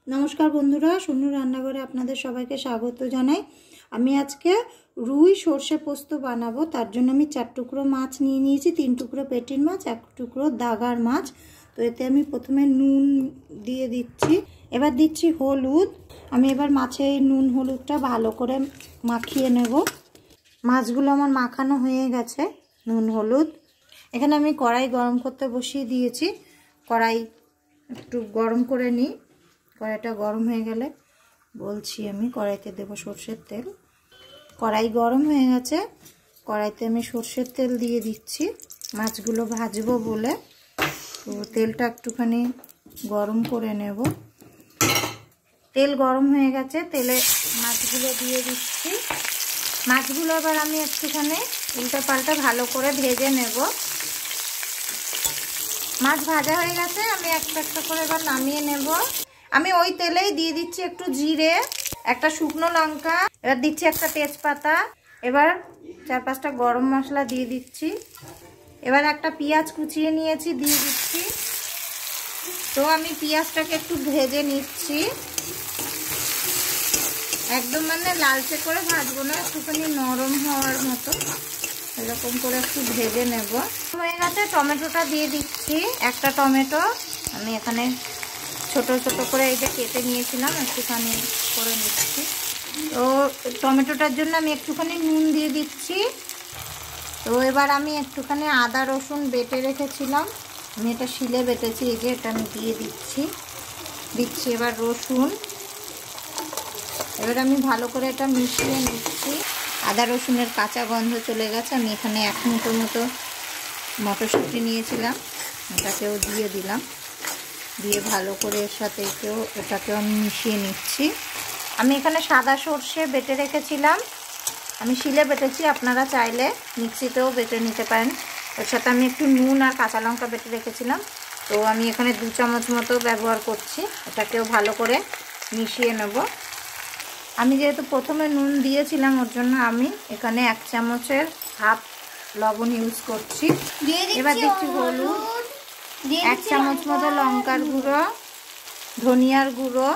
नमस्कार बंधुरा सोनू रान्नाघरे आपनादेर सबाइके स्वागत जानाई। आमी आजके रुई सर्षे पोस्तो बानाबो। तार जोन्नो आमी 4 टुकरो माछ निये नियेछि, 3 टुकरो पेटिर माछ, 1 टुकरो दागार माछ। तो एते आमी प्रथमे नुन दिये दिচ্ছি, एबार दिচ্ছি हलुद। आमी एबार माछे नुन हलुदटा भालो करे माखिये नेब। माछगुलो आमार माखानो हये गेছে नुन हलुद। एखाने आमी कड़ाई गरम करते बसिए दिएछि। कड़ाई एकटु गरम करे निই। कड़ाईटा गरम हो गेले बोलছি আমি কড়াইতে দেব সরষের তেল। কড়াই গরম হয়ে গেছে, কড়াইতে আমি সরষের তেল দিয়ে দিচ্ছি মাছগুলো ভাজবো বলে। তো তেলটা একটুখানি গরম করে নেব। তেল গরম হয়ে গেছে, তেলে মাছগুলো দিয়ে দিচ্ছি। মাছগুলো এবার আমি একটুখানি উল্টা পাল্টা ভালো করে ভেজে নেব। মাছ ভাজা হয়ে গেছে, আমি একটা একটা করে এবার নামিয়ে নেব। আমি ওই তেলেই দিয়ে দিচ্ছি একটু জিরে, একটা শুকনো লঙ্কা, এবার দিচ্ছি একটা তেজপাতা, এবার 4-5টা গরম মশলা দিয়ে দিচ্ছি। এবার একটা পেঁয়াজ কুচিয়ে নিয়েছি দিয়ে দিচ্ছি। তো আমি পেঁয়াজটাকে একটু ভেজে নিচ্ছি, একদম মানে লালচে করে ভাজবো না, একটুখানি নরম হওয়ার মতো এরকম করে একটু ভেজে নেব। হয়ে গেছে, টমেটোটা দিয়ে দিচ্ছি। একটা টমেটো আমি এখানে ছোট ছোট করে এই যে কেটে নিয়েছিলাম, একটুখানি করে নিচ্ছি। তো টমেটোটার জন্য আমি একটুখানি নুন দিয়ে দিচ্ছি। তো এবার আমি একটুখানি আদা রসুন বেটে রেখেছিলাম, আমি এটা শিলে বেটেছি, এই যে এটা আমি দিয়ে দিচ্ছি। এবার রসুন, এবার আমি ভালো করে এটা মিশিয়ে নিচ্ছি। আদা রসুনের কাঁচা গন্ধ চলে গেছে। আমি এখানে 1 মুঠোর মতো মটরশুঁটি নিয়েছিলাম, এটাকেও দিয়ে দিলাম। দিয়ে ভালো করে এর সাথে এটাকেও আমি মিশিয়ে নিচ্ছি। আমি এখানে সাদা সর্ষে বেটে রেখেছিলাম, আমি শিলে বেটেছি, আপনারা চাইলে মিক্সিতেও বেটে নিতে পারেন। এর সাথে আমি একটু নুন আর কাঁচা লঙ্কা বেটে রেখেছিলাম, তো আমি এখানে 2 চামচ মতো ব্যবহার করছি। এটাকেও ভালো করে মিশিয়ে নেব। আমি যেহেতু প্রথমে নুন দিয়েছিলাম, ওর জন্য আমি এখানে 1 চামচের হাফ লবণ ইউজ করছি। এবার দিচ্ছি হলুদ, 1 চামচ মতো লঙ্কার গুঁড়ো, ধনিয়ার গুঁড়ো,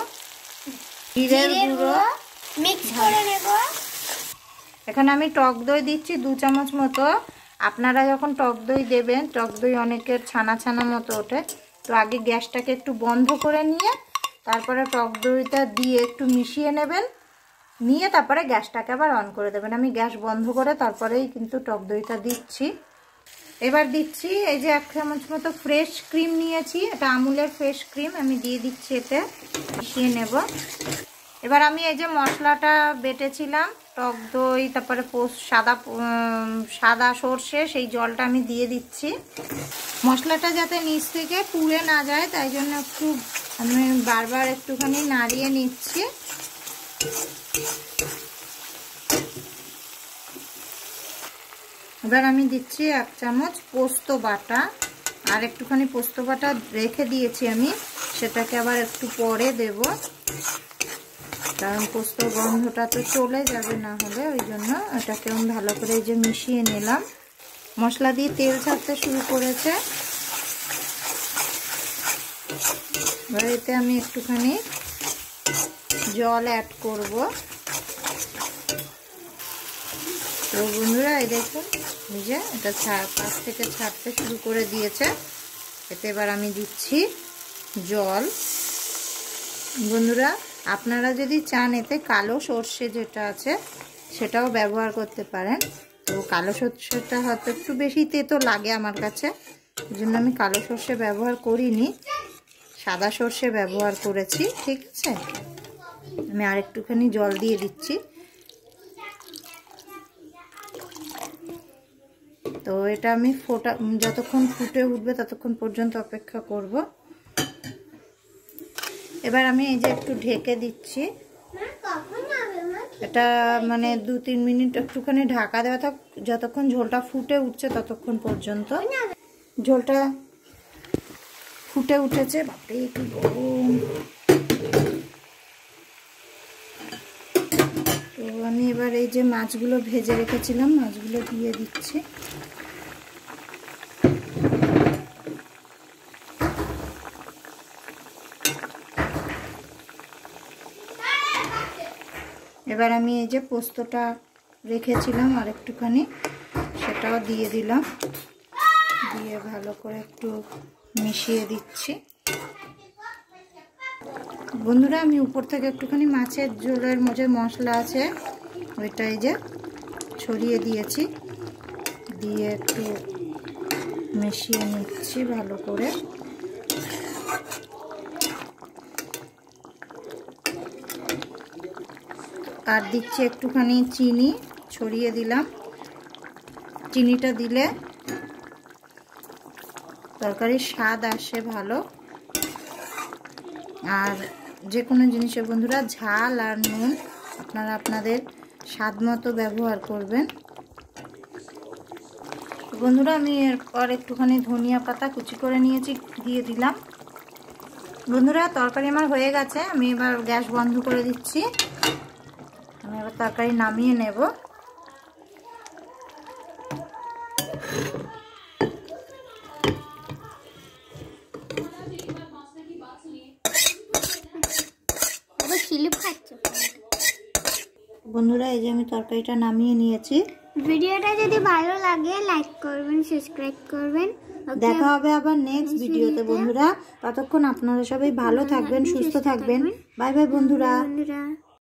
জিরের গুঁড়ো মিক্স করে নেব। এখানে আমি টক দই দিচ্ছি 2 চামচ মতো। আপনারা যখন টক দই দেবেন, টক দই অনেকের ছানা ছানা মতো ওঠে, তো আগে গ্যাসটাকে একটু বন্ধ করে নিয়ে তারপরে টক দইটা দিয়ে একটু মিশিয়ে নেবেন, নিয়ে তারপরে গ্যাসটাকে আবার অন করে দেবেন। আমি গ্যাস বন্ধ করে তারপরেই কিন্তু টক দইটা দিচ্ছি। এবার দিচ্ছি এই যে 1 চামচ মতো ফ্রেশ ক্রিম নিয়েছি, এটা আমুলের ফ্রেশ ক্রিম, আমি দিয়ে দিচ্ছি, এতে মিশিয়ে নেব। এবার আমি এই যে মশলাটা বেটেছিলাম, টক দই, তারপরে সাদা সর্ষে, সেই জলটা আমি দিয়ে দিচ্ছি। মশলাটা যাতে নিচ থেকে পুড়ে না যায়, তাই জন্য একটু আমি বারবার একটুখানি নাড়িয়ে নিচ্ছি। এবার আমি দিচ্ছি 1 চামচ পোস্ত বাটা, আর একটুখানি পোস্ত বাটা রেখে দিয়েছি আমি, সেটাকে আবার একটু পরে দেব, কারণ পোস্ত গন্ধটা তো চলে যাবে না হলে, ওই জন্য এটাকে আমি ভালো করে এই যে মিশিয়ে নিলাম। মশলা দিয়ে তেল ছাড়তে শুরু করেছে। এবার এতে আমি একটুখানি জল অ্যাড করব। তো বন্ধুরা এই দেখুন, এই যে এটা পাশ থেকে ছাড়তে শুরু করে দিয়েছে। এতে এবার আমি দিচ্ছি জল। বন্ধুরা আপনারা যদি চান এতে কালো সর্ষে যেটা আছে সেটাও ব্যবহার করতে পারেন। তো কালো সর্ষেটা হয়তো একটু বেশি তেতো লাগে আমার কাছে, এই জন্য আমি কালো সর্ষে ব্যবহার করিনি, সাদা সর্ষে ব্যবহার করেছি। ঠিক আছে, আমি আর একটুখানি জল দিয়ে দিচ্ছি। তো এটা আমি যতক্ষণ ফুটে উঠবে ততক্ষণ পর্যন্ত অপেক্ষা করব। এবার আমি এই যে একটু ঢেকে দিচ্ছি, এটা মানে 2-3 মিনিট একটুখানি ঢাকা দেওয়া থাক, যতক্ষণ ঝোলটা ফুটে উঠছে ততক্ষণ পর্যন্ত। ঝোলটা ফুটে উঠেছে, বাপরে কি গরম। তো আমি এবার এই যে মাছগুলো ভেজে রেখেছিলাম, মাছগুলো দিয়ে দিচ্ছি। এবার আমি এই যে পোস্তটা রেখেছিলাম আর একটুখানি, সেটাও দিয়ে দিলাম, দিয়ে ভালো করে একটু মিশিয়ে দিচ্ছি। বন্ধুরা আমি উপর থেকে একটুখানি মাছের ঝোলের যে মশলা আছে ওইটা এই যে ছড়িয়ে দিয়েছি, দিয়ে একটু মিশিয়ে নিচ্ছি ভালো করে। আর দিচ্ছি একটুখানি চিনি, ছড়িয়ে দিলাম। চিনিটা দিলে তরকারির স্বাদ আসে ভালো। আর যে কোনো জিনিসের বন্ধুরা ঝাল আর নুন আপনারা আপনাদের স্বাদ মতো ব্যবহার করবেন। বন্ধুরা আমি এরপর একটুখানি ধনিয়া পাতা কুচি করে নিয়েছি, দিয়ে দিলাম। বন্ধুরা তরকারি আমার হয়ে গেছে, আমি এবার গ্যাস বন্ধ করে দিচ্ছি। আমি এবার তরকারি নামিয়ে নেব। বন্ধুরা এই যে আমি তরকারিটা নামিয়ে নিয়েছি। ভিডিওটা যদি ভালো লাগে লাইক করবেন, সাবস্ক্রাইব করবেন। দেখা হবে আবার নেক্সট ভিডিওতে বন্ধুরা। ততক্ষণ আপনারা সবাই ভালো থাকবেন, সুস্থ থাকবেন। বাই বাই বন্ধুরা।